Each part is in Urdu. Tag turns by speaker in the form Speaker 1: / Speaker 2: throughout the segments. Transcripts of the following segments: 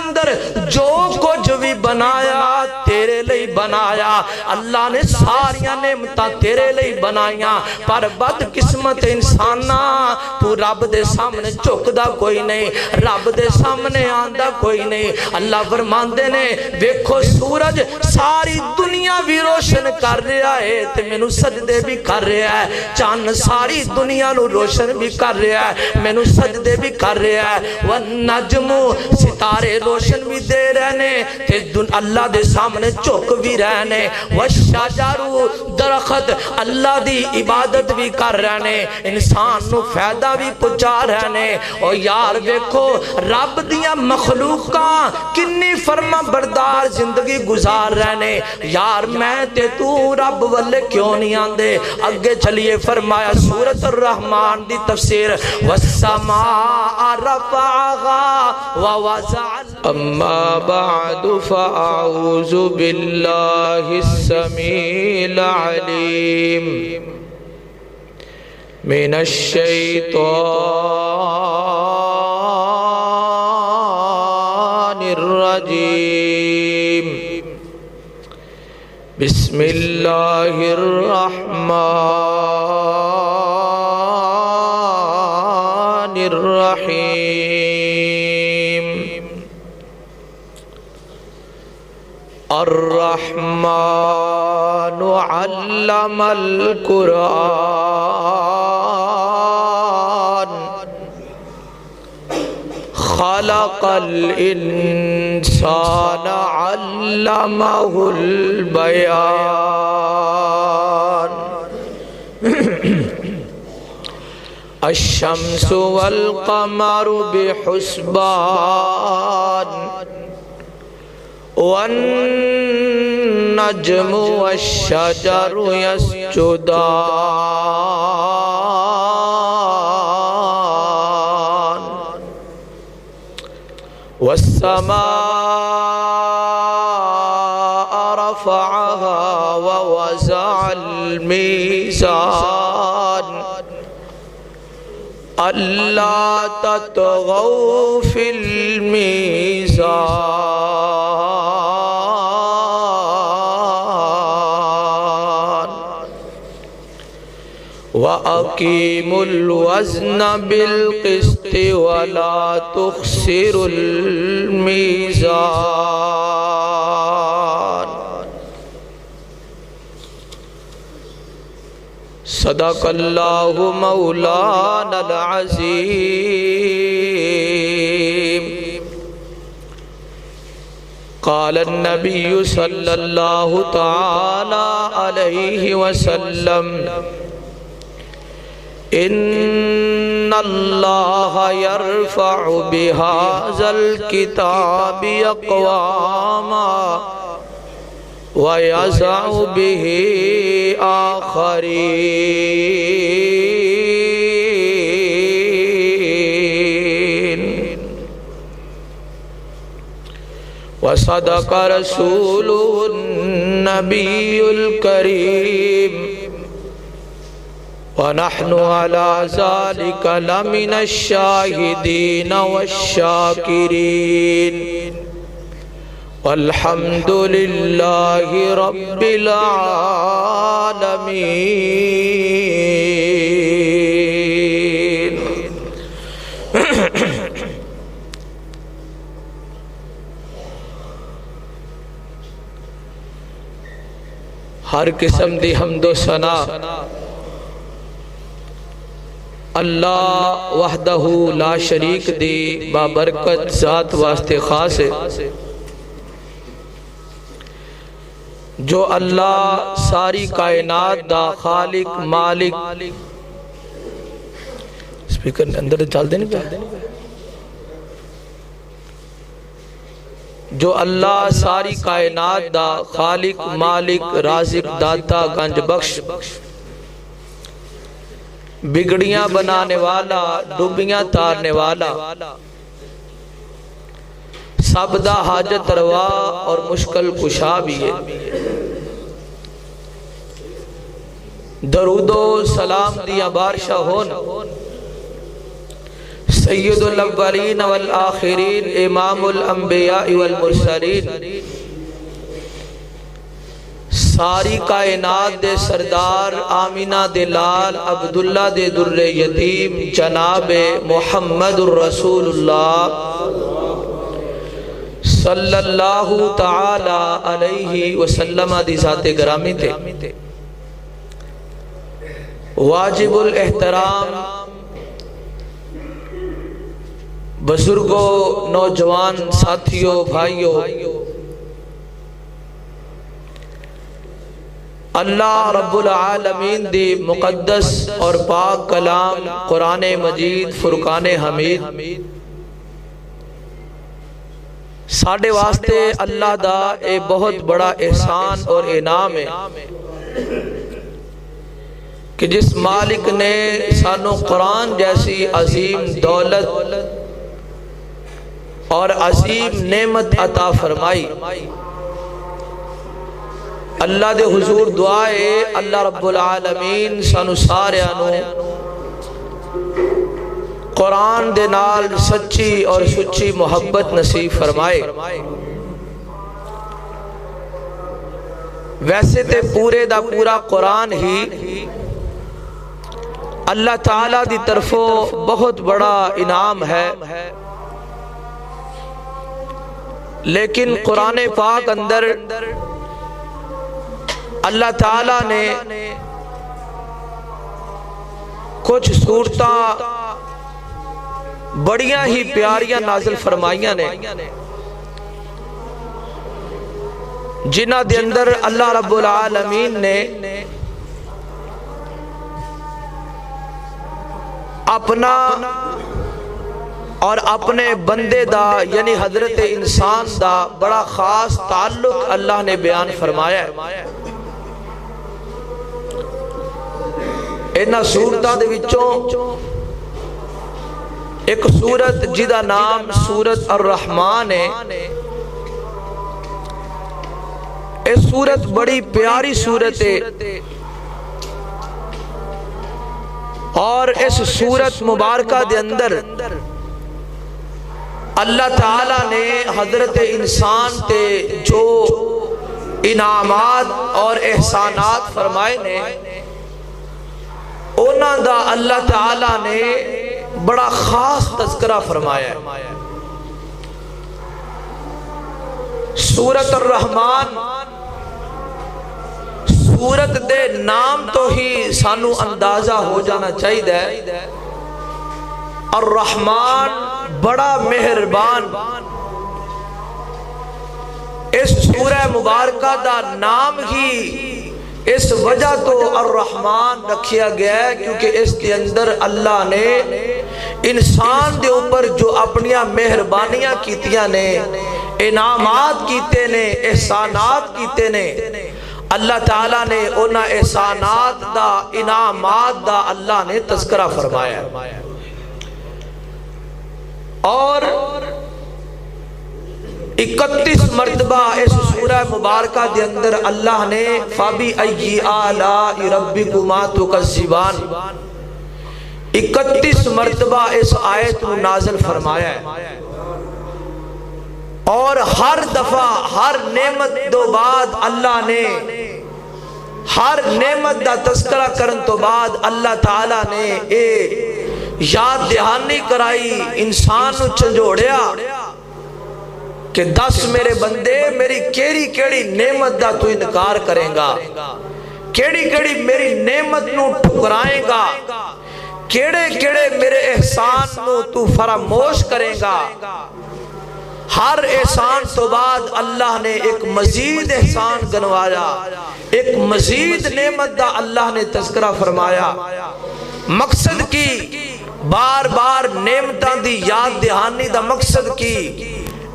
Speaker 1: اندر جو کچھ بھی بنایا تیرے لئی بنایا، اللہ نے ساریاں نعمتاں تیرے لئی بنائیاں، پر بد قسمت انسانا تو رب دے سامنے چکدا کوئی نہیں، رب دے سامنے آندا کوئی نہیں۔ اللہ فرماندے نے ویکھو سورج ساری دنیا بھی روشن کر رہا ہے تے مینوں سجدے بھی کر رہا ہے، چاند ساری دنیا نو روشن بھی کر رہا ہے، مینوں سجدے بھی کر رہا ہے، والنجم ستارے روشن بھی دے رہنے تے اللہ دے سامنے چک بھی رہنے، والشجر درخت اللہ دی عبادت بھی کر رہنے، انسان نو فائدہ بھی پہنچا رہنے۔ او یار ویکھو رب دیاں مخلوقاں کنی فرما بردار زندگی گزار رہنے، یار میں تے تو رب والے کیوں نہیں آندے؟ اگے چلیے فرمایا سورۃ الرحمن دی تفسیر، والسماء رفعها ووضع اما بعد فاعوذ باللہ السمیع العلیم من الشیطان الرجیم، بسم اللہ الرحمن الرحیم۔ الرحمن علم القرآن، خلق الانسان علمہ البیان، الشمس والقمر بحسبان، والنجم والشجر يسجدان، والسماء رفعها ووضع الميزان، ألا تطغوا في الميزان، وأقيموا الوزن بالقسط ولا تخسروا الميزان۔ صدق اللہ مولانا العظیم۔ قال النبی صلی اللہ تعالی علیہ وسلم، ان اللہ یرفع بہذا الکتاب اقواما وَيَزَعُ بِهِ آخَرِينَ، وَصَدَقَ رَسُولُهُ النَّبِيُّ الْكَرِيمُ، وَنَحْنُ عَلَى ذَلِكَ لَمِنَ الشَّاهِدِينَ وَالشَّاكِرِينَ، والحمد للہ رب العالمین۔ ہر قسم دی حمد و ثنا اللہ وحدہ لا شریک دی بابرکت ذات واسطے خاص ہے، جو اللہ ساری کائنات دا خالق مالک، سپیکر اندر چال دینے پہ، جو اللہ ساری کائنات دا خالق مالک رازق داتا گنج بخش، بگڑیاں بنانے والا ڈوبیاں تارنے والا، سب دا حاجت روا اور مشکل کشا بھی ہے۔ درود و سلام دیا بارشاہ ہون سید الاولین والآخرین امام الانبیاء والمرسلین ساری کائنات دے سردار آمینہ دے لال عبداللہ دے در یتیم جناب محمد الرسول اللہ صلی اللہ تعالی علیہ وسلم دی ذات گرامی تھے واجب الاحترام بزرگوں نوجوان ساتھیوں بھائیوں اللہ رب العالمین دی مقدس اور پاک کلام قرآن مجید فرقان حمید ساڑھے واسطے اللہ دا ایک بہت بڑا احسان اور انعام ہے کہ جس مالک نے سانو قرآن جیسی عظیم دولت اور عظیم نعمت عطا فرمائی اللہ دے حضور دعائے اللہ رب العالمین سانو ساریانو قرآن دے نال سچی اور سچی محبت نصیب فرمائے ویسے تے پورے دا پورا قرآن ہی اللہ تعالیٰ دی طرفوں بہت بڑا انعام ہے لیکن قرآن پاک اندر اللہ تعالیٰ نے کچھ صورتاں بڑیاں ہی پیاریاں نازل فرمائیاں نے جنہ دے اندر اللہ رب العالمین نے اپنا اور اپنے بندے دا یعنی حضرت انسان دا بڑا خاص تعلق اللہ نے بیان فرمایا ہے انہاں سورتاں دے وچوں ایک سورت جدا نام سورت الرحمن ہے اس سورت بڑی پیاری سورت ہے اور اس سورت مبارکہ دے اندر اللہ تعالیٰ نے حضرت انسان تے جو انعامات اور احسانات فرمائے نے انہاں دا اللہ تعالیٰ نے بڑا خاص تذکرہ فرمایا ہے سورت الرحمن سورت دے نام تو ہی سانو اندازہ ہو جانا چاہیے الرحمن بڑا مہربان اس سورہ مبارکہ دا نام ہی اس وجہ تو الرحمن رکھیا گیا ہے کیونکہ اس کے اندر اللہ نے انسان دے اوپر جو اپنیاں مہربانیاں کیتیاں نے انعامات کیتے نے احسانات کیتے نے اللہ تعالیٰ نے انہاں احسانات دا انعامات دا اللہ نے تذکرہ فرمایا اور 31 مرتبہ اس سورہ مبارکہ دے اندر اللہ نے فَبِأَيِّ آلَاءِ رَبِّكُمَا تُكَذِّبَانِ 31 مرتبہ اس آیت کو نازل فرمایا ہے اور ہر دفعہ ہر نعمت دو بعد اللہ نے ہر نعمت دا تذکرہ کرن تو بعد اللہ تعالیٰ نے یاد دہانی کرائی انسان نو چنجوڑیا کہ دس میرے بندے میری کیڑی کیڑی نعمت دا تو انکار کریں گا کیڑی کیڑی میری نعمت نو ٹھکرائیں گا کیڑے کیڑے میرے احسان نو تو فراموش کریں گا ہر احسان تو بعد اللہ نے ایک مزید احسان گنوایا ایک مزید نعمت دا اللہ نے تذکرہ فرمایا مقصد کی بار بار نعمتاں دی یاد دہانی دا مقصد کی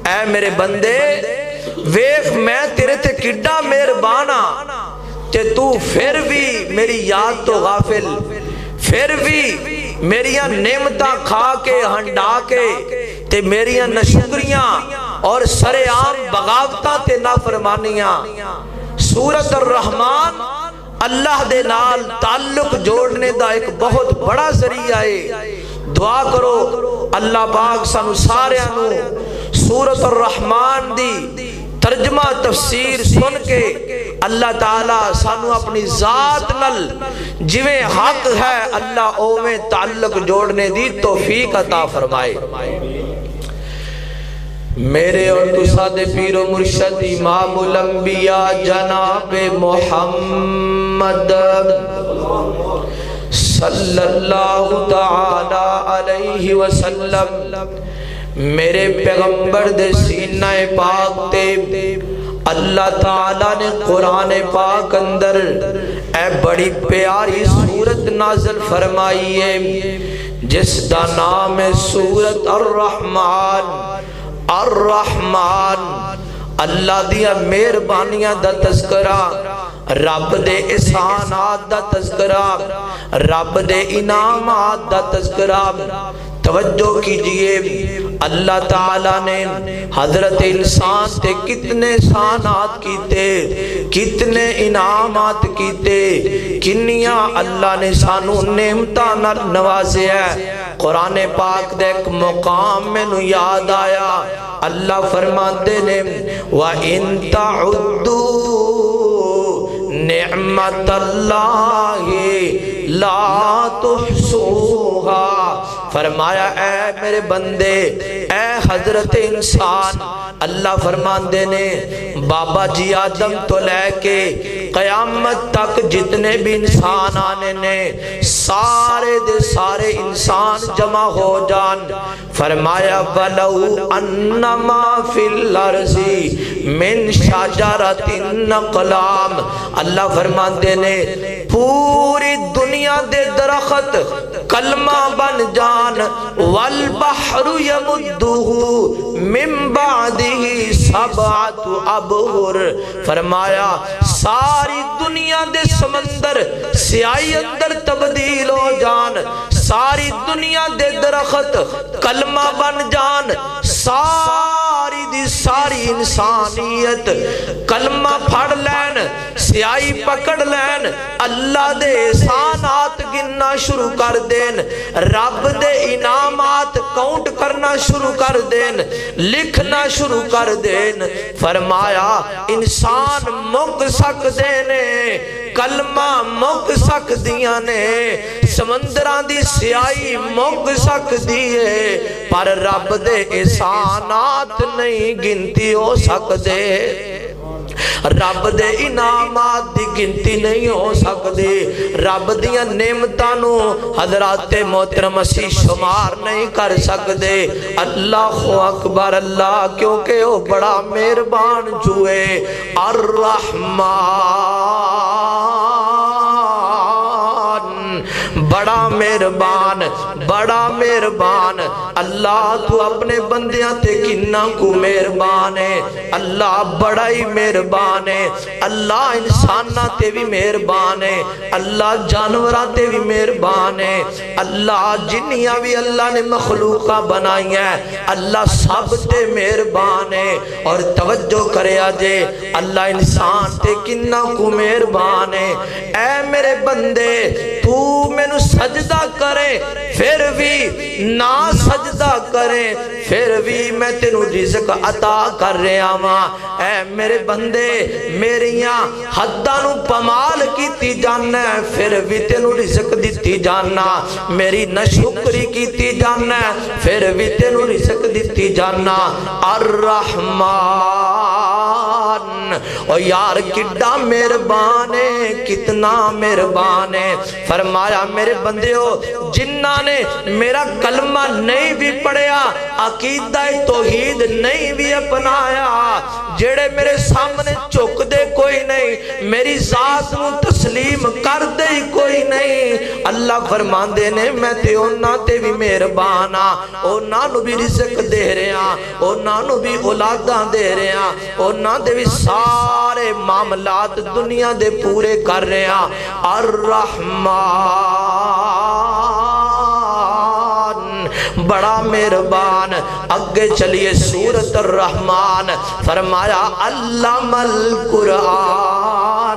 Speaker 1: اے میرے بندے ویخ میں تیرے تے کڈا مہربانا کہ تو پھر بھی میری یاد تو غافل پھر بھی میریاں نعمتاں کھا کے ہنڈا کے تے میریاں نشکریاں اور سر عام بغاوتاں تے نافرمانیاں سورت الرحمن اللہ دے نال تعلق جوڑنے دا ایک بہت بڑا ذریعہ ہے دعا کرو اللہ پاک سانو سارے نو سورۃ الرحمن دی ترجمہ تفسیر سن کے اللہ تعالیٰ سانو اپنی ذات نل جویں حق ہے اللہ اویں تعلق جوڑنے دی توفیق عطا فرمائے۔ میرے اور تسا دے پیر و مرشد امام الانبیاء جناب محمد صلی اللہ تعالی علیہ وسلم میرے پیغمبر دے سینہ پاک تے اللہ تعالیٰ نے قرآن پاک اندر اے بڑی پیاری سورت نازل فرمائی ہے جس دا نام ہے سورت الرحمن۔ الرحمن اللہ دیا مہربانیاں دا تذکرہ، رب دے احسانات دا تذکرہ، رب دے انعامات دا تذکرہ۔ توجہ کیجئے اللہ تعالیٰ نے حضرت انسان تے کتنے احسانات کیتے، کتنے انعامات کیتے، کنیاں اللہ نے سانو نعمتاں نال نوازے ہے۔ قرآن پاک دے ایک مقام میں نو یاد آیا، اللہ فرماتے نے وَإِن تَعُدُّوا نعمت اللہ لا تحصوها، فرمایا اے میرے بندے، اے حضرت انسان، اللہ فرماندے نے بابا جی آدم تو لے کے قیامت تک جتنے بھی انسان آنے نے سارے دے سارے انسان جمع ہو جان، فرمایا وَلَوْ أَنَّمَا فِي الْأَرْضِ مِنْ شَجَرَةٍ أَقْلَامٍ، اللہ فرماندے نے پوری دنیا دے درخت کلمہ بن جان، والبحر یمدہ من بعدہ سبعۃ ابحر، فرمایا ساری دنیا دے سمندر سیاہی اندر تبدیل ہو جان، ساری دنیا دے درخت کلمہ بن جان، ساری دی ساری انسانیت کلمہ پھڑ لین، سیاہی پکڑ لین، اللہ دے احسانات گننا شروع کر دین، رب دے انعامات کاؤنٹ کرنا شروع کر دین، لکھنا شروع کر دین، فرمایا انسان مک سکدے نے، کلمہ مک سکدیاں نے، سمندران دی سیاہی مک سکدی ہے، پر رب دے احسانات نہیں گنتی ہو سکدے، رب دے انعامات دی گنتی نہیں ہو سکدی، رب دیاں نعمتانو حضرات محترم اسی شمار نہیں کر سکدے۔ اللہ اکبر اللہ، کیونکہ وہ بڑا مہربان جوئے، الرحمن بڑا مہربان، بڑا مہربان، اللہ تو اپنے بندیاں تے کنہ کو مہربان ہے، اللہ بڑا ہی مہربان ہے، اللہ انسانہ تے بھی مہربان ہے، اللہ جانورہ تے بھی مہربان ہے، اللہ جنیاں بھی اللہ نے مخلوقہ بنائی ہیں، اللہ سب تے مہربان ہے۔ اور توجہ کرے آجے اللہ انسان تے کنہ کو مہربان ہے۔ اے میرے بندے تو میں نو سجدہ کرے پھر بھی نہ سجدہ کرے پھر بھی میں تینو رزق عطا کر رہا ہاں۔ اے میرے بندے میریاں حدانو پمال کیتی جانا ہے پھر بھی تینو رزق دیتی جانا، میری نشکری کیتی جانا ہے پھر بھی تینو رزق دیتی جانا۔ الرحمن او یار کڈا مہربان ہے، کتنا مہربان ہے۔ فرمایا میرے بندیو جنہ نے میرا کلمہ نہیں بھی پڑھیا، عقیدہ توحید نہیں بھی اپنایا، جڑے میرے سامنے چک دے کوئی نہیں، میری ذات نو تسلیم کر دے کوئی نہیں، اللہ فرماندے نے میں تے اونا تے بھی مہربانا، اونا نو بھی رزق دے رہے ہیں، اونا نو بھی اولاداں دے رہے ہیں، اونا دے بھی سارے معاملات دنیا دے پورے کر رہے ہیں۔ الرحمن بڑا مہربان۔ اگے چلیے سورۃ الرحمن، فرمایا علم القرآن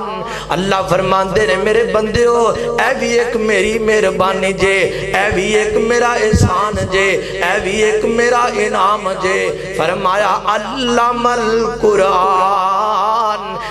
Speaker 1: اللہ فرماندے نے میرے بندیو اے بھی ایک میری مہربانی جے، اے بھی ایک میرا احسان جے، اے بھی ایک میرا انعام جے۔ فرمایا علم القرآن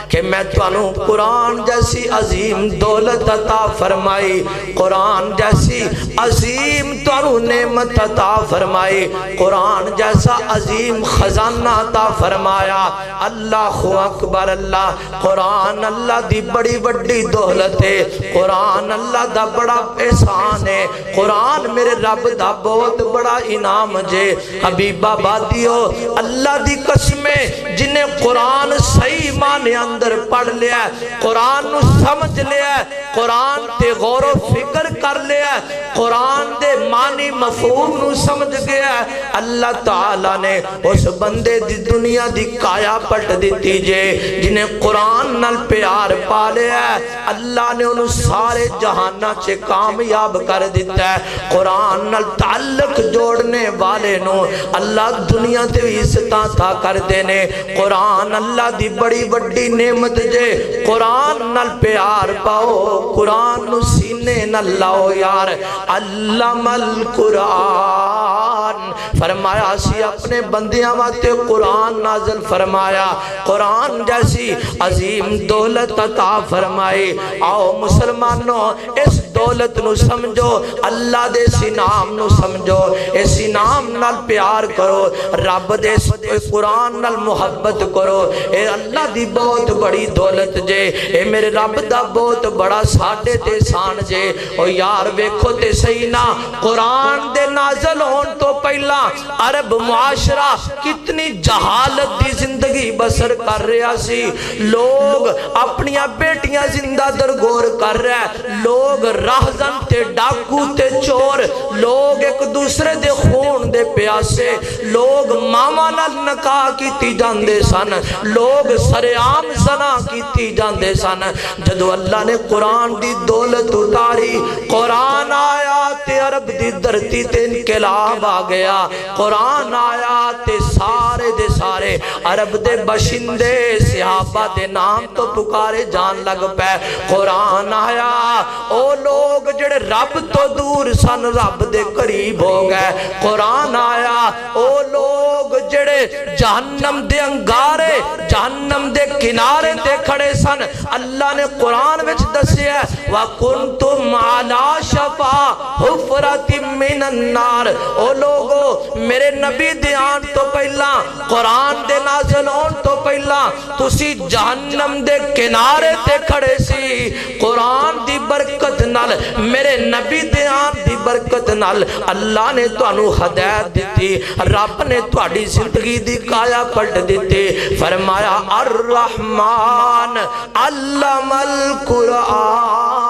Speaker 1: کہ میں تانوں قرآن جیسی عظیم دولت عطا فرمائی، قرآن جیسی عظیم تانوں نعمت عطا فرمائی، قرآن جیسا عظیم خزانہ عطا فرمایا۔ اللہ اکبر، اللہ قرآن اللہ دی بڑی بڑی دولت ہے، قرآن اللہ دا بڑا احسان ہے، قرآن میرے رب دا بہت بڑا انعام جے۔ حبیبہ بادیو اللہ دی قسمیں جنہیں قرآن صحیح معنی اندر پڑھ لیا ہے، قرآن نو سمجھ لیا ہے، قرآن تے غور و فکر کر لیا ہے، قرآن دے معنی مفہوم نو سمجھ گیا ہے، اللہ تعالیٰ نے اس بندے دی دنیا دی کایا پٹ دیتی جے۔ جنہیں قرآن نال پیار پا لیا ہے اللہ نے انہوں سارے جہانہ چے کامیاب کر دیتا ہے۔ قرآن نال تعلق جوڑنے والے نو اللہ دنیا تے بھی عزتاں تھا کر دینے۔ قرآن اللہ دی بڑی بڑی نعمت جے، قرآن نال پیار پاؤ، قرآن نو سینے نال لاؤ یار۔ علم القرآن فرمایا سی اپنے بندیاں واتے قرآن نازل فرمایا، قرآن جیسی عظیم دولت عطا فرمائی۔ آؤ مسلمانوں اس دولت نو سمجھو، اللہ دے اس انعام نو سمجھو، اس انعام نال پیار کرو، رب دے اس قرآن نال محبت کرو۔ اے اللہ دی بہت بڑی دولت جے، اے میرے رب دا بہت بڑا ساڈے تے احسان جے۔ او یار ویکھو تے صحیح نا، قرآن دے نازل ہون تو پہلا عرب معاشرہ کتنی جہالت دی زندگی بسر کر رہا سی۔ لوگ اپنیاں بیٹیاں زندہ درگور کر رہے، لوگ راہزن تے ڈاکو تے چور، لوگ ایک دوسرے دے خون دے پیاسے، لوگ ماما نال نکاح کیتی جاندے سن، لوگ سرعام زنا کیتی جاندے سن۔ جدو اللہ نے قرآن دی دولت اتاری، قرآن آیا تے عرب دی دھرتی تے انقلاب آ گیا، قرآن آیا تے سارے دے سارے عرب دے باشندے صحابہ دے نام تو پکارے جان لگ پے۔ قرآن آیا او لوگ جڑے رب تو دور سن رب دے قریب ہو گئے، قرآن آیا او لوگ جڑے جہنم دے انگارے جہنم دے کنارے تے کھڑے سن، اللہ نے قرآن وچ دسیا وَكُنْتُمْ عَلَى شَفَا حُفْرَةٍ مِّنَ النَّارِ۔ او لوگو میرے نبی دیان تو پہلا، قرآن دے نازل ہون تو پہلا تسی جہنم دے کنارے تے کھڑے سی۔ قرآن دی برکت نال، میرے نبی دیان دی برکت نال اللہ نے تانوں ہدایت دیتی، رب نے تہاڈی زندگی دی کایا پلٹ دیتی۔ فرمایا الرحمن علم القرآن۔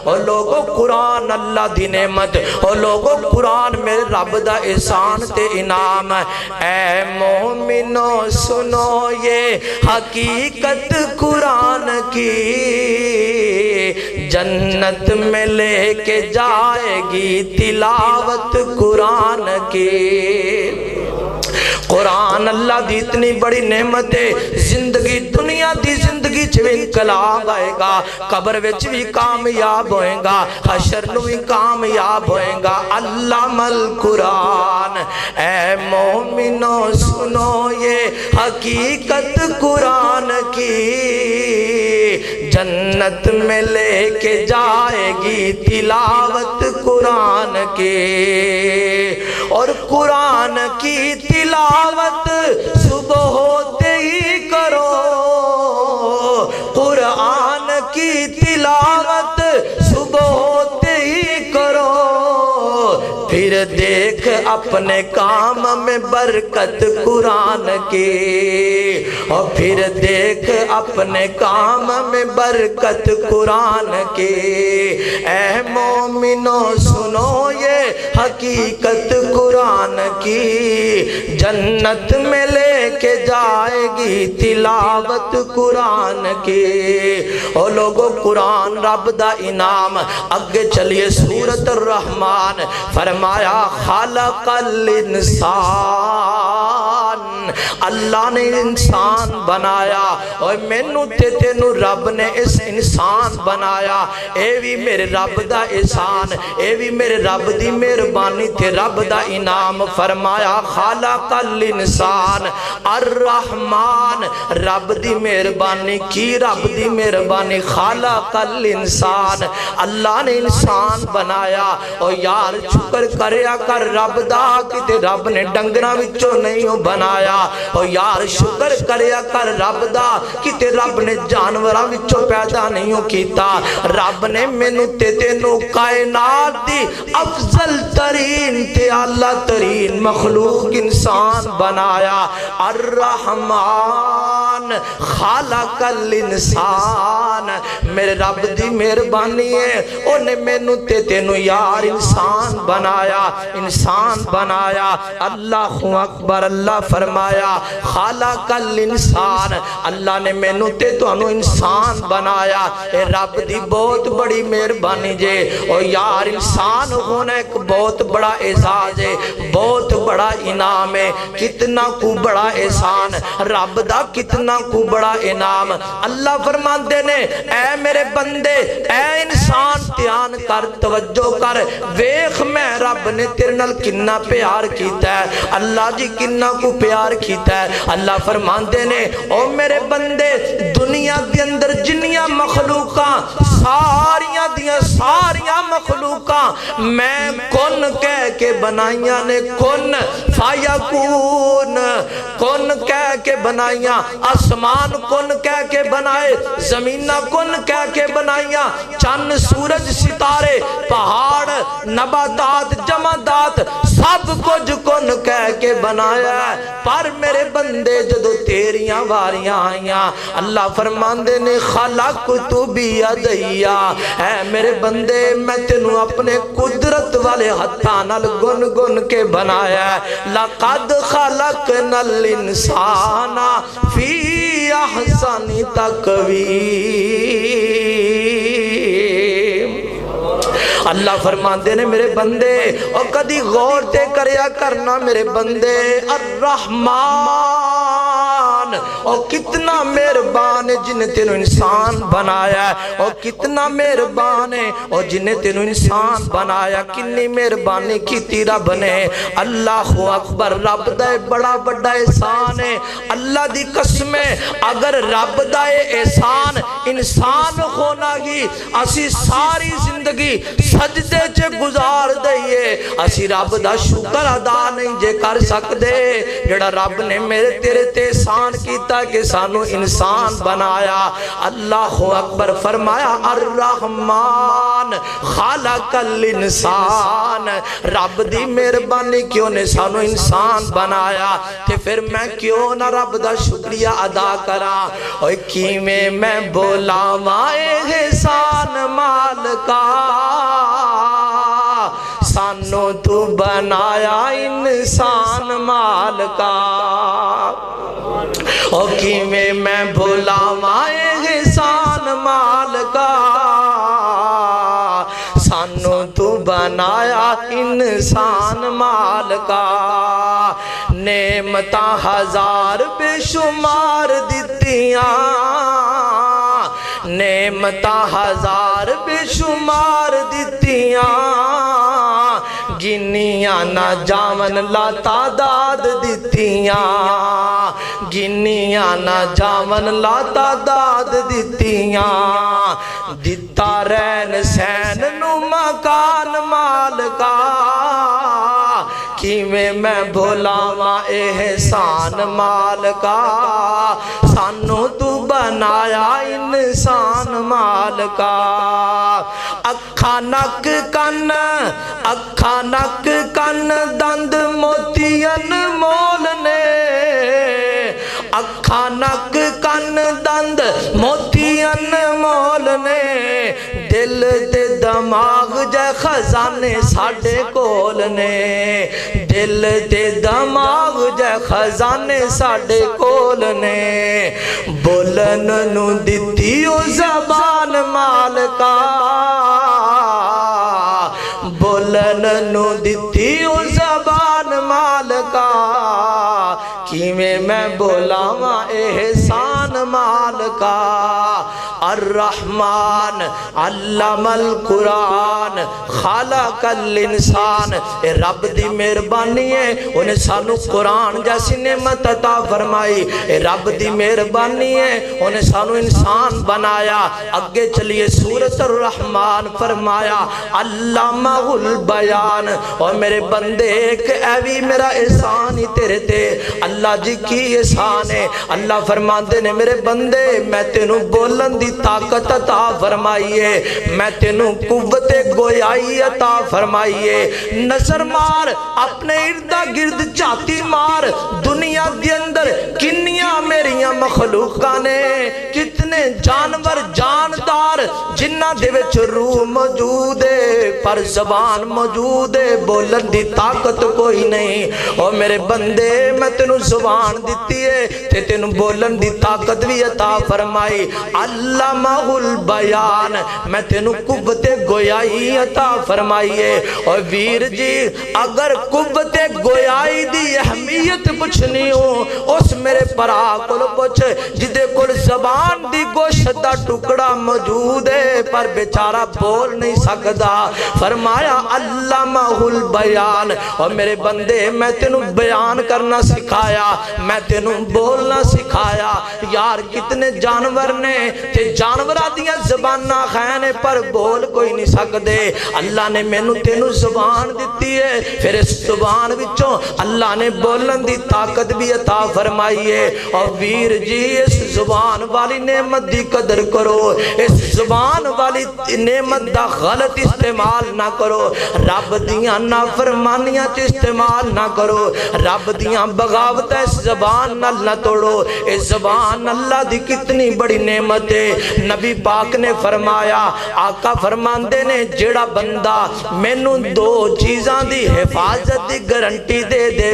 Speaker 1: او لوگو قرآن اللہ دی نعمت، او لوگو قرآن میرے رب دا احسان تے انعام۔ اے مومنو سنو یہ حقیقت قرآن کی، جنت میں لے کے جائے گی تلاوت قرآن کی۔ قرآن اللہ دی اتنی بڑی نعمت ہے، زندگی دنیا دی زندگی چھ انقلاب آئے گا، قبر وچ بھی کامیاب ہوئے گا، حشر نو بھی کامیاب ہوئے گا۔ علم القرآن۔ اے مومنو سنو یہ حقیقت قرآن کی، جنت میں لے کے جائے گی تلاوت قرآن کی۔ اور قرآن کی تلاوت صبح ہوتے ہی کرو، قرآن کی تلاوت صبح ہوتے ہی کرو، پھر دیکھ اپنے کام میں برکت قرآن کی، اور پھر دیکھ اپنے کام میں برکت قرآن کی۔ اے مومنو سنو یہ حقیقت قرآن کی، جنت میں لے کے جائے گی تلاوت قرآن کی۔ او لوگو قرآن رب دا انعام۔ اگے چلیے سورۃ الرحمن۔ فرمایا خلق الانسان اللہ نے انسان بنایا اور مینوں تے تینوں رب نے اس انسان بنایا، اے بھی میرے رب دا احسان، اے بھی میرے رب دی مہربانی تے رب دا انعام۔ فرمایا خالق الانسان الرحمن، رب دی مہربانی کی، رب دی مہربانی خالق الانسان، اللہ نے انسان بنایا۔ اور یار شکر کریا کر رب دا کہ رب نے ڈنگراں وچوں نہیں بنایا، اور یار شکر کریا کر رب دا کہ رب نے جانوراں وچوں پیدا نہیں کیتا، رب نے مینوں تے تینوں کائنات دی افضل ترین تے اعلیٰ ترین مخلوق انسان بنایا۔ الرحمن خالق الانسان، میرے رب دی مہربانی ہے اونے مینوں تے تینوں یار انسان بنایا، انسان بنایا۔ اللہ اکبر، اللہ فرمایا خالق الانسان، اللہ نے مینوں تے تانوں انسان بنایا، اے رب دی بہت بڑی مہربانی جے۔ اور یار انسان ہونا ایک بہت بڑا اعزاز ہے، بہت بڑا انعام ہے، کتنا کو بڑا احسان رب دا، کتنا کو بڑا انعام۔ اللہ فرماندے نے اے میرے بندے، اے انسان دھیان کر، توجہ کر، ویکھ میں رب نے تیرے نال کنا پیار کیتا ہے، اللہ جی کنا کو پیار کیتا ہے۔ اللہ فرماندے نے او میرے بندے، دنیا دے اندر جنیاں مخلوقاں ساریاں دیاں ساریاں مخلوقاں میں کن کہہ کے بنائیاں نے، کن فیکون، کن کہہ کے بنائیاں، آسمان کن کہہ کے بنائے، زمینہ کن کہہ کے بنائیاں، چند سورج ستارے پہاڑ نباتات جمادات سب کچھ کن کہہ کے بنایا ہے۔ پر میرے بندے جدو تیریاں واریاں آئیاں، اللہ فرماندے نے خلقت بیدیا، اے میرے بندے میں تینوں اپنے قدرت والے ہتھاں نال گن گن کے بنایا ہے۔ لقد خلقنا الانسان فی احسن تقویم، اللہ فرماندے نے میرے بندے اور کدی غور تے کریا کرنا میرے بندے، الرحمن اور کتنا مہربان ہے جن نے تینوں انسان بنایا ہے، اور کتنا مہربان ہے اور جن نے تینوں انسان بنایا، کنی مہربانی کیتی رب نے۔ اللہ اکبر، رب دا بڑا بڑا احسان ہے، اللہ دی قسم ہے اگر رب دا احسان انسان ہونا ہی اسی ساری زندگی سجدے چے گزار دئیے، اسی رب دا شکر ادا نہیں جے کر سکدے جڑا رب نے میرے تیرے تے احسان کیتا کہ سانو انسان بنایا۔ اللہ اکبر، فرمایا الرحمن خالق الانسان، رب دی مہربانی کیوں نے سانو انسان بنایا، تے پھر میں کیوں نہ رب دا شکریہ ادا کرا۔ اوہ کیویں میں بولاواں احسان مالکا، سانو تو بنایا انسان مالکا، او کیویں میں بھولاواں احسان مالکا، سانو تو بنایا انسان مالکا۔ نعمتاں ہزار بے شمار دتیاں، نعمتاں ہزار بے شمار دتیاں، گنیاں نہ جاون لا تعداد دتیاں، گنیاں نہ جاون لا تعداد دتیاں، دتا رہن سین نو مکان مالکا، کیویں میں بھولاواں احسان مالکا، سانو تو بنایا انسان مالکا۔ اکھا نک کن، اکھا نک کن دند موتین مول نے، اکھا نک کن دند موتین مول نے، دل تے دماغ جے خزانے ساڈے کول نے، دل تے دماغ جے خزانے ساڈے کول نے، بولن نو دتی او زبان مالکا، بولن نو دتی او زبان مالکا، کی میں بولاواں احسان مالکا الرحمن علم القرآن خلق الانسان اے رب دی مہربانی ہے انہیں سانو قرآن جیسی نعمت عطا فرمائی اے رب دی مہربانی ہے انہیں سانو انسان بنایا اگے چلیے سورۃ الرحمن فرمایا علامہ البیان اور میرے بندے ایک ایوی میرا احسان ہی تیرے تے اللہ جی کی احسان ہے اللہ فرماندے نے میرے بندے میں تینوں بولن دی طاقت عطا فرمائیے میں تینوں قوت گویائی عطا فرمائیے نظر مار اپنے ارد گرد جاتی مار دنیا دی اندر کنیاں میریاں مخلوقاں نے کتنے جانور جاندار جنہ دے وچ روح موجود ہے پر زبان موجود ہے بولن دی طاقت کوئی نہیں اور میرے بندے میں تینوں زبان دیتی ہے تے تینوں بولن دی طاقت بھی عطا فرمائی علامہ البیان میں تینوں قوت گویائی عطا فرمائیے اور ویر جی اگر قوت گویائی دی اہمیت پوچھنی ہو اس میرے پرا کول پوچھ جدے کول زبان دی گوشت دا ٹکڑا موجود ہے پر بیچارہ بول نہیں سکدا فرمایا علامہ البیان اور میرے بندے میں تینوں بیان کرنا سکھایا میں تینوں بولنا سکھایا یار کتنے جانور نے تے جانورہ دیا زبانہ خینے پر بول کوئی نہیں سکدے اللہ نے مینوں تینوں زبان دیتی ہے پھر اس زبان وچوں اللہ نے بولن دی طاقت بھی عطا فرمائی ہے اور ویر جی اس زبان والی نعمت دی قدر کرو اس زبان والی نعمت دا غلط استعمال نہ کرو رب دیاں نافرمانیاں چ استعمال نہ کرو رب دیاں بغاوت اس زبان نہ توڑو اس زبان اللہ دی کتنی بڑی نعمت ہے نبی پاک نے فرمایا آقا فرماندے نے جیڑا بندہ مینوں دو چیزاں دی حفاظت دی گارنٹی دے دے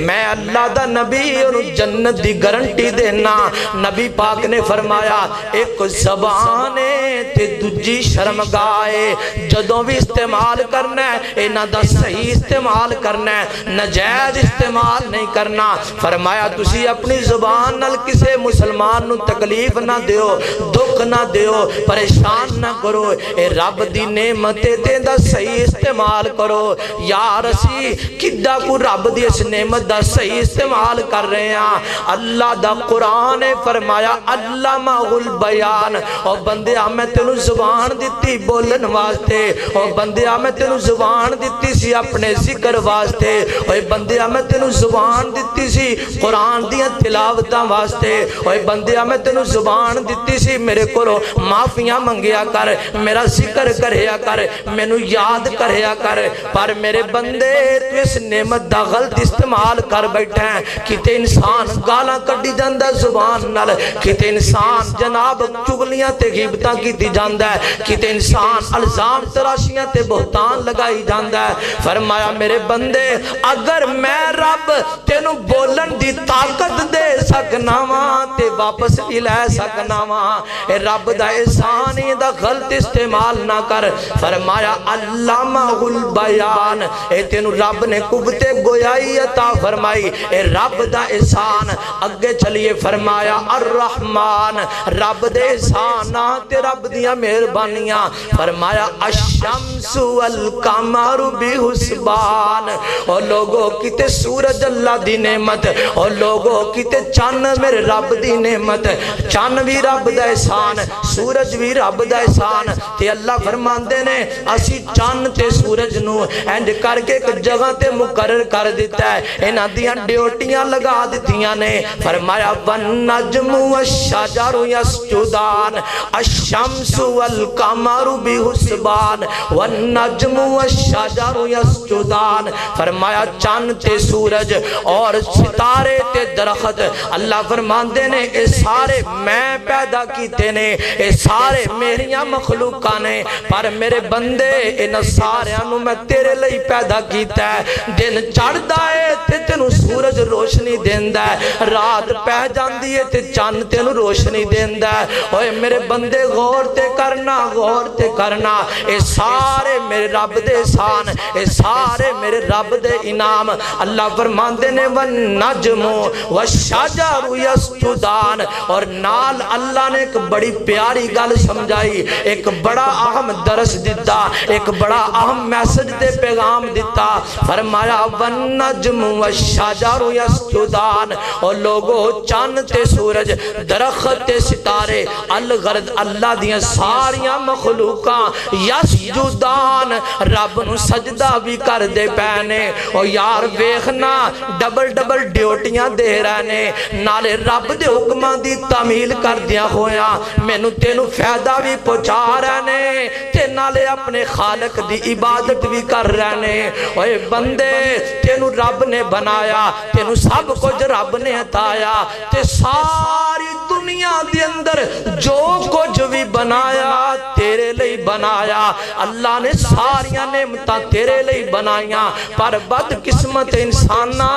Speaker 1: میں اللہ دا نبی اور جنت دی گارنٹی دینا نبی پاک نے فرمایا ایک زبان ہے تے دوجی شرمگاہ ہے جدوں بھی استعمال کرنا ہے انہاں دا صحیح استعمال کرنا ہے ناجائز استعمال نہیں کرنا فرمایا تسی اپنی زبان نال کسے مسلمان نو تکلیف نہ دیو دکھ نہ دیو پریشان نہ کرو اے رب دی نعمت تے دا صحیح استعمال کرو یار اسی کدہ کو رب دی اس نعمت دا صحیح استعمال کر رہے ہیں اللہ دا قرآن فرمایا علامہ البیان اور بندیا میں تینوں زبان دیتی بولن واسطے اور بندیا میں تینوں زبان دیتی سی اپنے ذکر واسطے اور بندیا میں تینوں زبان دیتی سی قرآن دیا تلاوتاں واسطے اور بندیا میں تینوں زبان دیتی سی میرے کولوں معافیاں منگیا کر میرا ذکر کریا کر مینوں یاد کریا کر پر میرے بندے تو اس نعمت دا غلط استعمال کر بیٹھے ہیں کتے انسان گالاں کڈی جاندا زبان نال کتے انسان جناب چغلیاں تے غیبتاں کیتی جاندا ہے کتے انسان الزام تراشیاں تے بہتان لگائی جاندا ہے فرمایا میرے بندے اگر میں رب تینوں بولن دی طاقت دے سکنا واں تے واپس بھی لے سکنا واں اے رب دا احسان ہی دا غلط استعمال نہ کر فرمایا علامہ البیان اے تینوں رب نے قوت گویائی عطا فرمائی اے رب دا احسان اگے چلیے فرمایا الرحمن رب دے احسان تے رب دیاں مہربانیاں فرمایا الشمس والقمر بحسبان اور لوگوں کتے سورج اللہ دی نعمت اور لوگوں کتے چاند میرے رب دی نعمت چاند بھی رب دا احسان سورج بھی رب دا احسان تے اللہ فرماندے نے اسی چاند تے سورج نو اینج کر کے ایک جگہ تے مقرر کر دیتا ہے انہاں دیاں ڈیوٹیاں لگا دیتیاں نے فرمایا والنجم والشجر یسجدان الشمس والقمر بحسبان والنجم والشجر یسجدان فرمایا چاند تے سورج اور ستارے تے درخت اللہ فرماندے نے اے سارے میں پیدا کیتے نے اے سارے میریاں مخلوقاں نے پر میرے بندے ان سارے انو میں تیرے لئی پیدا کیتا ہے دن چڑھدا ہے تے تینوں سورج روشنی دیندا ہے رات پہ جاندی ہے تے چاند تینوں روشنی دیندا ہے اوے میرے بندے غور تے کرنا غور تے کرنا اے سارے میرے رب دے احسان اے سارے میرے رب دے انعام اللہ فرماندے نے والنجم والشجر یسجدان اور نال اللہ نے ایک بڑی پیاری گل سمجھائی ایک بڑا اہم درس دیتا ایک بڑا اہم میسج تے پیغام دیتا فرمایا والنجم والشجر یسجدان اور لوگو چاند تے سورج درخت تے ستارے الغرض اللہ دیاں ساریاں مخلوقاں یسجدان رب نو سجدہ بھی کر دے پینے اور یار ویخنا ڈبل ڈبل ڈیوٹیاں دے رہنے نالے رب دے حکماں دی تعمیل کر دیا ہویا مینو تینو فائدہ بھی پہنچا رہنے تے نالے اپنے خالق دی عبادت بھی کر رہنے اوے بندے تینو رب نے بنایا تینو سب کچھ رب نے عطایا تے ساری دنیا دے اندر جو کچھ بھی بنایا تیرے لئی بنایا اللہ نے ساریاں نعمتاں تیرے لئی بنائیاں پر بد قسمت انسانا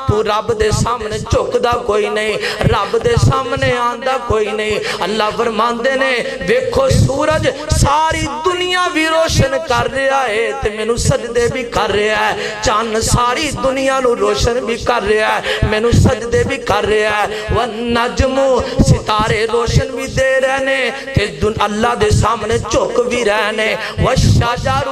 Speaker 1: تو رب دے سامنے چکدا کوئی نہیں رب دے سامنے آندا کوئی نہیں اللہ فرماندے نے ویکھو سورج ساری دنیا بھی روشن کر رہا ہے تے مینوں سجدے بھی کر رہا ہے چاند ساری دنیا نو روشن بھی کر رہا ہے مینوں سجدے بھی کر رہا ہے والنجم ستارے روشن بھی دے رہنے تے اللہ دے سامنے چک بھی رہنے والشجر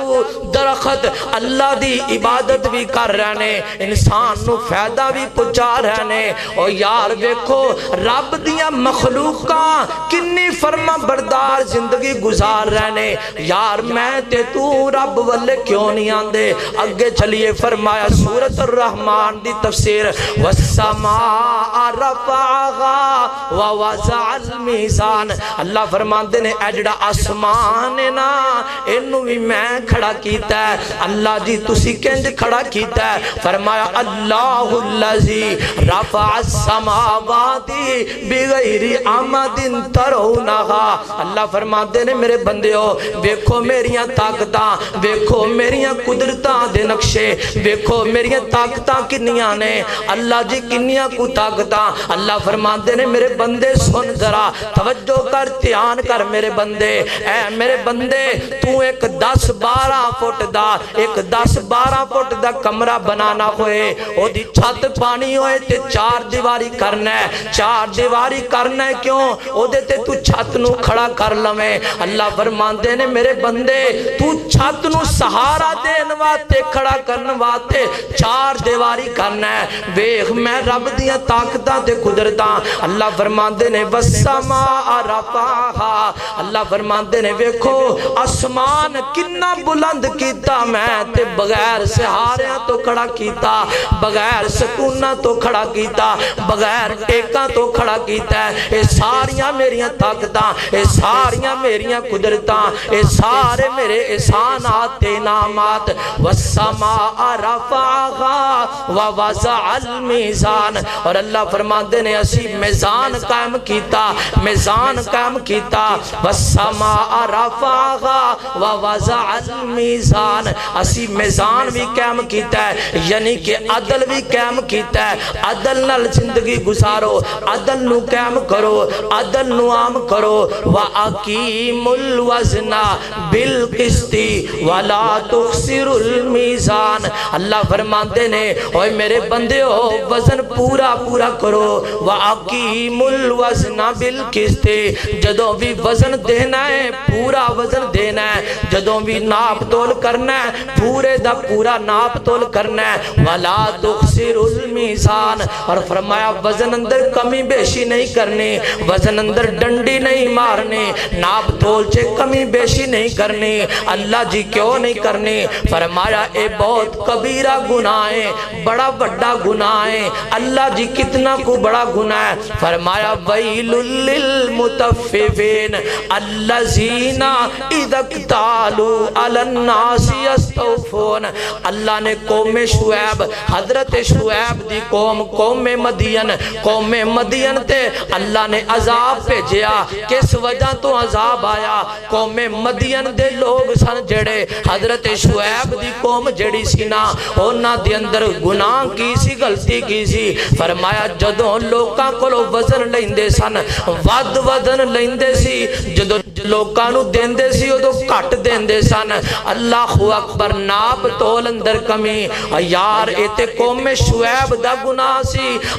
Speaker 1: درخت اللہ دی عبادت بھی کر رہنے انسان نو فائدہ بھی پہنچا رہنے اور یار ویکھو رب دیاں مخلوقاں کنی فرما بردار زندگی گزار رہنے یار میں تے تو رب والے کیوں نہیں آندے اگے چلیے فرمایا سورۃ الرحمن دی تفسیر والسماء رفعها ووضع الميزان اللہ فرماندے نے اے جڑا آسمان ہے نا اینو بھی میں کھڑا کیتا ہے اللہ جی تسی کنج کھڑا کیتا ہے فرمایا اللہ الذی رفع السماوات بغیر عمد ترونها اللہ فرماندے نے میرے بندیو ویکھو میریاں طاقتاں ویکھو میریاں قدرتاں دے نقشے ویکھو میریاں طاقتاں کنیاں نے اللہ جی کنیاں کو طاقتاں اللہ فرماندے نے میرے بندے سن ذرا توجہ کر دھیان کر میرے بندے اے میرے بندے تو ایک 10-12 فٹ دا ایک 10-12 فٹ دا کمرہ بنانا ہوئے او دی چھت پانی ہوئے تے 4 دیواری کرنا ہے 4 دیواری کرنا ہے کیوں او دے تے تو چھت نو کھڑا کر لویں اللہ فرماندے نے میرے بندے تو چھت نو سہارا دین واسطے کھڑا کرن واسطے 4 دیواری کرنا ہے ویکھ میں رب دیاں طاقتاں تے قدرتاں اللہ فرماندے نے والسماء رفعها اللہ فرماندے نے ویکھو آسمان کنا بلند کیتا میں تے بغیر سہاریاں تو کھڑا کیتا بغیر ستوناں تو کھڑا کیتا بغیر ٹیکاں تو کھڑا کیتا ہے اے ساریاں میریاں طاقتاں اے ساریاں میریاں قدرتاں اے سارے میرے احسانات تے انعامات والسماء رفعها ووضع المیزان اور اللہ فرماندے نے اسی میزان قائم کیتا میزان قائم کیتا والسماء رفعها ووضع المیزان اسی میزان بھی قائم کیتا ہے یعنی کہ عدل بھی قائم کیتا ہے عدل نال زندگی گزارو عدل نو قائم کرو عدل نو عام کرو وَأَقِيمُ الْوَزْنَ بِالْقِسْطِ وَلَا تُخْسِرُ الْمِيزَانَ اللہ فرماندے نے اوے میرے بندے ہو وزن پورا پورا کرو وَأَقِيمُ الْوَزْنَ بِالْقِسْطِ جدوں بھی وزن دینا ہے پورا وزن دینا ہے جدوں بھی ناپ تول کرنا ہے پورے دا پورا ناپ تول کرنا ہے وَلَا تُخْسِرُ الْمِيزَانَ اور فرمایا وزن اندر کمی بیشی نہیں کرنی وزن اندر ڈنڈی نہیں مارنی ناپ تول چے کمی بیشی نہیں کرنی اللہ جی کیوں نہیں کرنی فرمایا اے بہت کبیرہ گناہ ہے بڑا بڑا گناہ ہے اللہ جی کتنا کو بڑا گناہ ہے فرمایا وَيْلٌ لِّلْمُطَفِّفِينَ الَّذِينَ اِذَا اكْتَالُوا عَلَى النَّاسِ يَسْتَوْفُونَ اللہ نے قوم شعیب حضرت شعیب دی قوم مدین تے اللہ نے عذاب بھیجیا کس وجہ تو عذاب آیا قوم مدین دے لوگ سن جڑے حضرت شعیب دی قوم جڑی سی نا اونا دے اندر گناہ کی سی غلطی کی سی فرمایا جدوں لوکاں کولو وزن لیندے سن ود وزن لیندے سی ਲੋਕਾਂ ਨੂੰ ਦਿੰਦੇ ਸੀ ਉਦੋਂ ਘੱਟ ਦਿੰਦੇ ਸਨ। ਅੱਲਾਹੁ ਅਕਬਰ, ਨਾਪ ਤੋਲ ਅੰਦਰ ਕਮੀ। ਯਾਰ ਇਹ ਤੇ ਕੌਮ ਸ਼ੁਐਬ ਦਾ ਗੁਨਾਹ ਸੀ।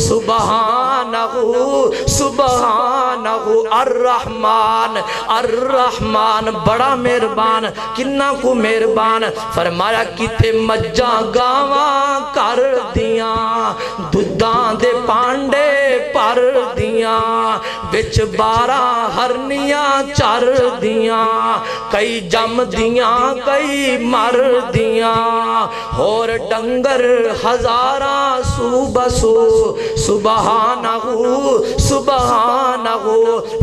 Speaker 1: سبحانہ سبحانہ الرحمن الرحمن بڑا مہربان کنا کو مہربان فرمایا کتے مجھاں گاواں کر دیاں دودھاں دے پانڈے پر دیاں بچ 12 ہرنیاں چر دیاں کئی جم دیاں کئی مر دیاں اور ڈنگر ہزاراں سو بسو سبحانہ سبحانہ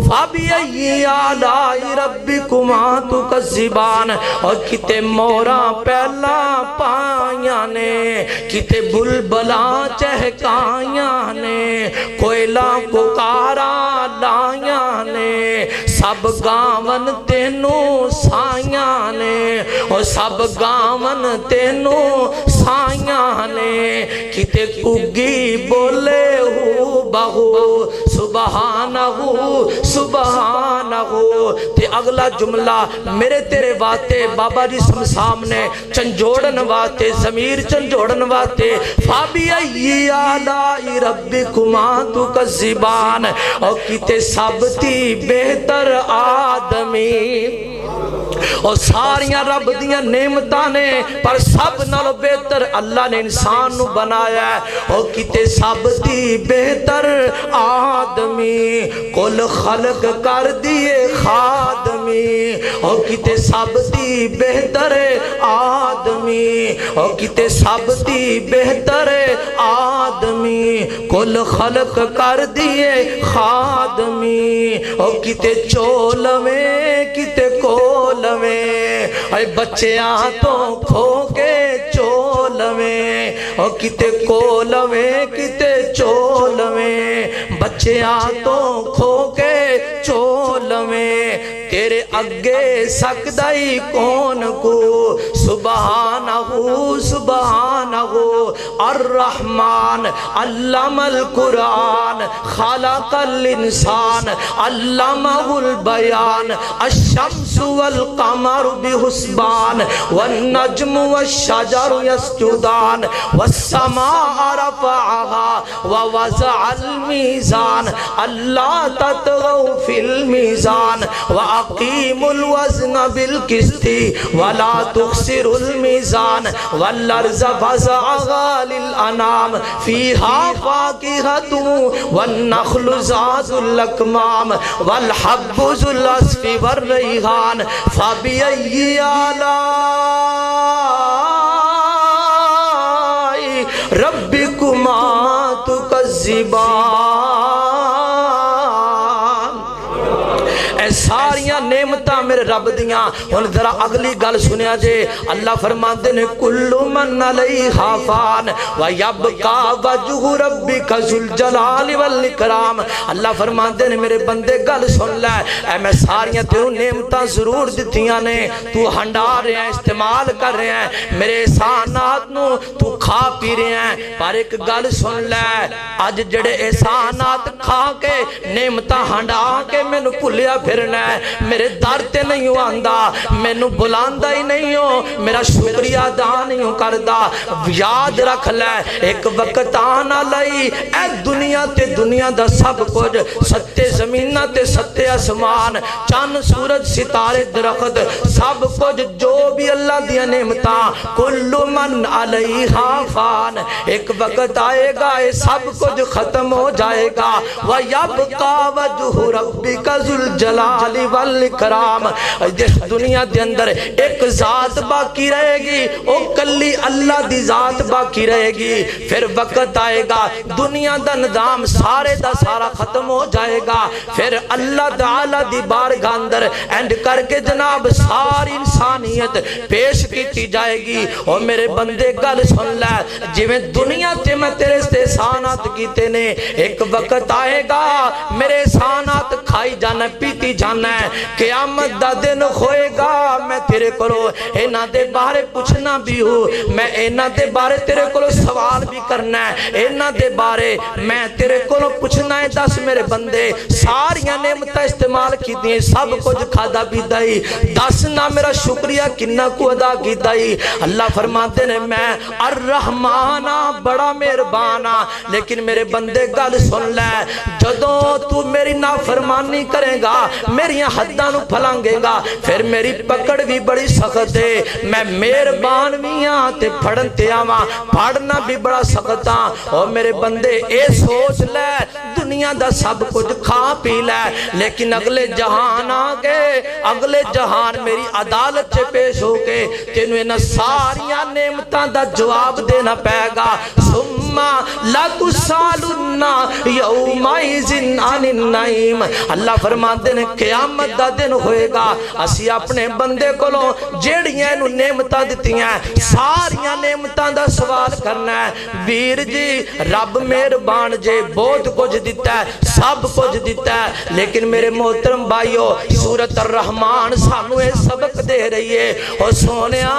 Speaker 1: فَبِأَيِّ آلَاءِ رَبِّكُمَا تُكَذِّبَانِ اور کتے موراں پہلا پائیاں نے کتے بلبلاں چہکائیاں نے کوئلہ پکارا لائیاں نے سب گاون تینوں سائیاں نے اور سب گاون تینوں سائیاں نے کتے کگی بولے ہو بہو سبحانہ سبحانہ تے اگلا جملہ میرے تیرے واتے بابا جی سامنے چنجوڑن واتے ضمیر چنجوڑن واتے فَبِأَيِّ آلَاءِ رَبِّكُمَا تُكَذِّبَانِ اور کتے سب تھی بہتر آدمی اور ساریاں رب دیاں نعمتاں نے پر سب نالوں بہتر اللہ نے انسان نو بنایا ہے اور کتے سب دی بہتر آدمی کل خلق کر دیے خادمی اور کتے سب دی بہتر آدمی اور کتے سب دی بہتر آدمی کل خلق کر دیے خادمی اور کتے چولویں کتے کولویں اے بچیاں تو کھو کے چولویں اور کتے کولویں کتے چولویں بچیاں تو کھو کے چولویں تیرے اگے سکدائی کون کو سبحانہ سبحانہ الرحمن علم القرآن خلق الانسان علمہ البیان الشمس والقمر بحسبان والنجم والشجر يسجدان والسماء رفعها ووضع الميزان ألا تطغوا في الميزان وأقيموا الوزن بالقسط ولا تخسروا الميزان والأرض وضعها للأنام فيها فاكهة والنخل ذات الأكمام والحب ذو العصف والريحان فبأي آلاء ربكما تكذبان اے ساریاں نعمتاں میرے رب دیاں ہن ذرا اگلی گل سنیا جے اللہ فرماندے نے کل من علیہا فان ویبقى وجہ ربک ذو الجلال والاکرام اللہ فرماندے نے میرے بندے گل سن لے اے میں ساریاں تینوں نعمتاں ضرور دتیاں نے تو ہنڈا رہے ہیں استعمال کر رہے ہیں میرے احسانات نو تو کھا پی رہے ہیں پر ایک گل سن لے اج جڑے احسانات کھا کے نعمتاں ہنڈا کے مینوں بھولیا پھرنا ہے میرے در تے نہیں ہو آندا مینوں بلاندا ہی نہیں ہو میرا شکریہ ادا نہیں ہو کردا یاد رکھ لے ایک وقت آنا لئی اے دنیا تے دنیا دا سب کچھ ستے زمینہ تے ستے آسمان چاند سورج ستارے درخت سب کچھ جو بھی اللہ دیا نعمتاں کل من علیہا فان ایک وقت آئے گا یہ سب کچھ ختم ہو جائے گا وَيَبْقَى وَجْهُ رَبِّكَ ذُو الجلال والاکرام جس دنیا دے اندر ایک ذات باقی رہے گی او کلی اللہ دی ذات باقی رہے گی پھر وقت آئے گا دنیا دا نظام سارے دا سارا ختم ہو جائے گا پھر اللہ تعالی دی بارگاہ اندر اینڈ کر کے جناب ساری انسانیت پیش کیتی جائے گی اور میرے بندے گل سن لے جویں دنیا تے میں تیرے سے احسانات کیتے نے ایک وقت آئے گا میرے احسانات کھائی جانا پیتی جانا ہے قیامت دا دن ہوئے گا میں تیرے کولو اینا دے بارے پوچھنا بھی ہوں میں اینا دے بارے تیرے کولو سوال بھی کرنا ہے اینا دے بارے میں تیرے کولو پوچھنا ہے دس میرے بندے ساریاں نعمتیں استعمال کی دیئے سب کچھ کھادا بھی دائی دس نہ میرا شکریہ کنہ کو ادا کی دائی اللہ فرماتے نے میں الرحمانہ بڑا مہربانہ لیکن میرے بندے گل سن لے جدوں تو میری نافرمانی کرے گا میری حداں نو پھلانگے گا پھر میری پکڑ بھی بڑی سخت ہے میں مہربان بھی ہاں تے پھڑن تے آواں پھڑنا بھی بڑا سخت ہاں اور میرے بندے اے سوچ لے دنیا دا سب کچھ کھا پی لے لیکن اگلے جہان آگے اگلے جہان میری عدالت سے پیش ہو کے تینو انہا ساریاں نعمتاں دا جواب دینا پائے گا سمّا لَتُسْأَلُنَّ يَوْمَئِذٍ عَنِ النَّعِيمِ اللہ فرماتے ہیں قیامت دا دن ہوئے گا اسی اپنے بندے کو لو جیڑیاں انہوں نعمتاں دیتی ہیں ساریاں نعمتاں دا سوال کرنا ہے ویر جی رب مہربان جے بہت کچھ دیتا ہے سب کچھ دیتا ہے لیکن میرے محترم بھائیو سورۃ الرحمن سانو اے سبق دے رہی ہے اور سونیا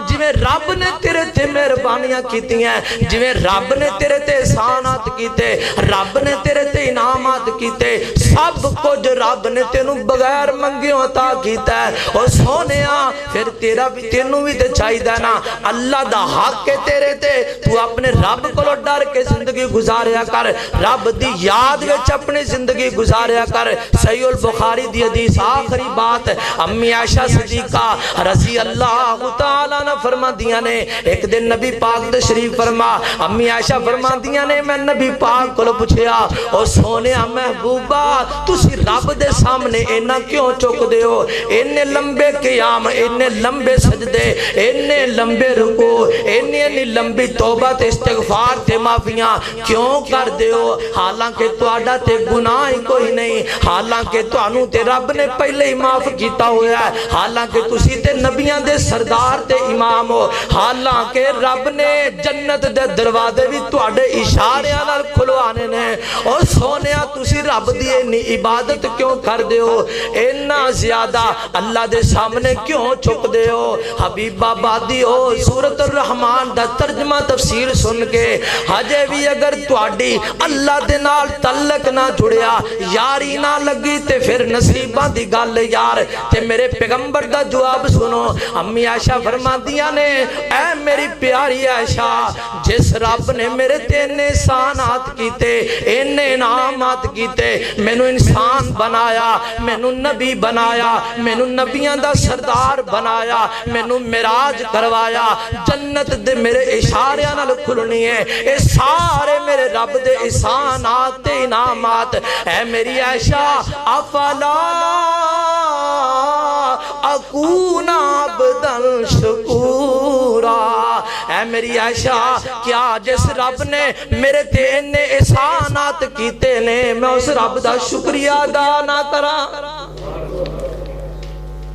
Speaker 1: جویں رب نے تیرے تے مہربانیاں کیتی ہیں جویں رب نے تیرے تے احسانات کیتے رب نے تیرے تے انعامات کیتے سب کچھ رب نے تینوں بغیر منگیوں عطا کیتا ہے اور سونیا پھر تیرا بھی تینوں بھی تے چاہیے نا اللہ دا حق ہے تیرے تے تو اپنے رب کو ڈر کے زندگی گزاریا کر رب دی یاد وچ اپنی زندگی گزاریا کر صحیح البخاری دی حدیث آخری بات امی عائشہ صدیقہ رضی اللہ تعالیٰ نے فرما دیا نے ایک دن نبی پاک تشریف فرما امی عائشہ فرما دیا نے میں نبی پاک کو پوچھیا اور سونے محبوبہ تسی رب دے سامنے اینا کیوں چک دے ہو اینے لمبے قیام اینے لمبے سجدے اینے لمبے رکوع اینے لمبی توبہ تے استغفار تے معافیاں کیوں کر دے ہو حالانکہ تواڈا تے گناہ ہی کوئی نہیں حالانکہ تانوں تے رب نے پہلے ہی معاف کیتا ہوا ہے حالانکہ تسی تے نبیاں دے سردار تے امام ہو حالانکہ رب نے جنت دے دروازے بھی تواڈے اشاریاں نال کھلوانے نے اور سونیا تسی رب دی اتنی عبادت کیوں کر دے ہو اتنا زیادہ اللہ دے سامنے کیوں چک دے ہو حبیب آبادی ہو سورۃ الرحمن دا ترجمہ تفسیر سن کے ہجے بھی اگر تواڈی اللہ دے نال تعلق نہ جڑیا یاری نہ لگی تے پھر نصیباں دی گل یار تے میرے پیغمبر دا جواب سنو امی عائشہ فرماندیاں نے اے میری پیاری عائشہ جس رب نے میرے تے احسانات کیتے انعامات کیتے مینوں انسان بنایا مینوں نبی بنایا مینوں نبیاں دا سردار بنایا مینوں معراج کروایا جنت دے میرے اشاریاں نال کھلنی ہے اے سارے میرے رب دے احسانات تے انعامات اے میری عائشہ افلا اکون عبدا شکورا اے میری عائشہ کیا جس رب نے میرے تے انے احسانات کیتے نے میں اس رب دا شکریہ ادا نہ کرا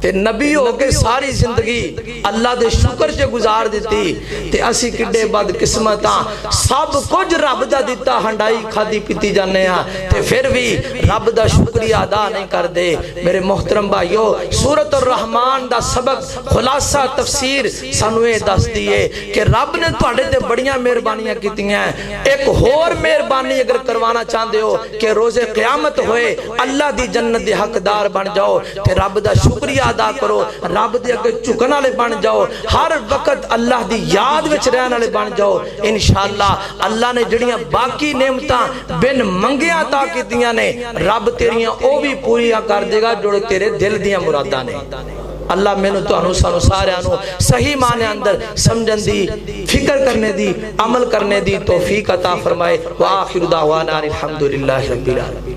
Speaker 1: تے نبی ہو کے ساری زندگی اللہ دے شکر سے گزار دیتی تے اسی کڈے بد قسمتاں سب کچھ رب دا دیتا ہنڈائی کھادی پیتی جانے ہاں تے پھر بھی رب دا شکریہ ادا نہیں کر دے میرے محترم بھائیو سورۃ الرحمن دا سبق خلاصہ تفسیر سانو اے دس دیئے کہ رب نے تواڈے تے بڑیاں مہربانیاں کیتی ہیں ایک اور مہربانی اگر کروانا چاہندے ہو کہ روز قیامت ہوئے اللہ دی جنت دے حقدار بن جاؤ تے رب دا شکریہ ادا کرو رب دے اگے چکن والے بن جاؤ ہر وقت اللہ دی یاد وچ رہن والے بن جاؤ انشاءاللہ اللہ نے جڑیاں باقی نعمتاں بن منگیاں عطا کیتیاں نے رب تیریاں او بھی پوریاں کر دے گا جو تیرے دل دیاں مراداں نے اللہ مینوں تانوں سانوں سارے نوں صحیح معنی اندر سمجھن دی فکر کرنے دی عمل کرنے دی توفیق عطا فرمائے وآخر دعوانا الحمدللہ رب العالمین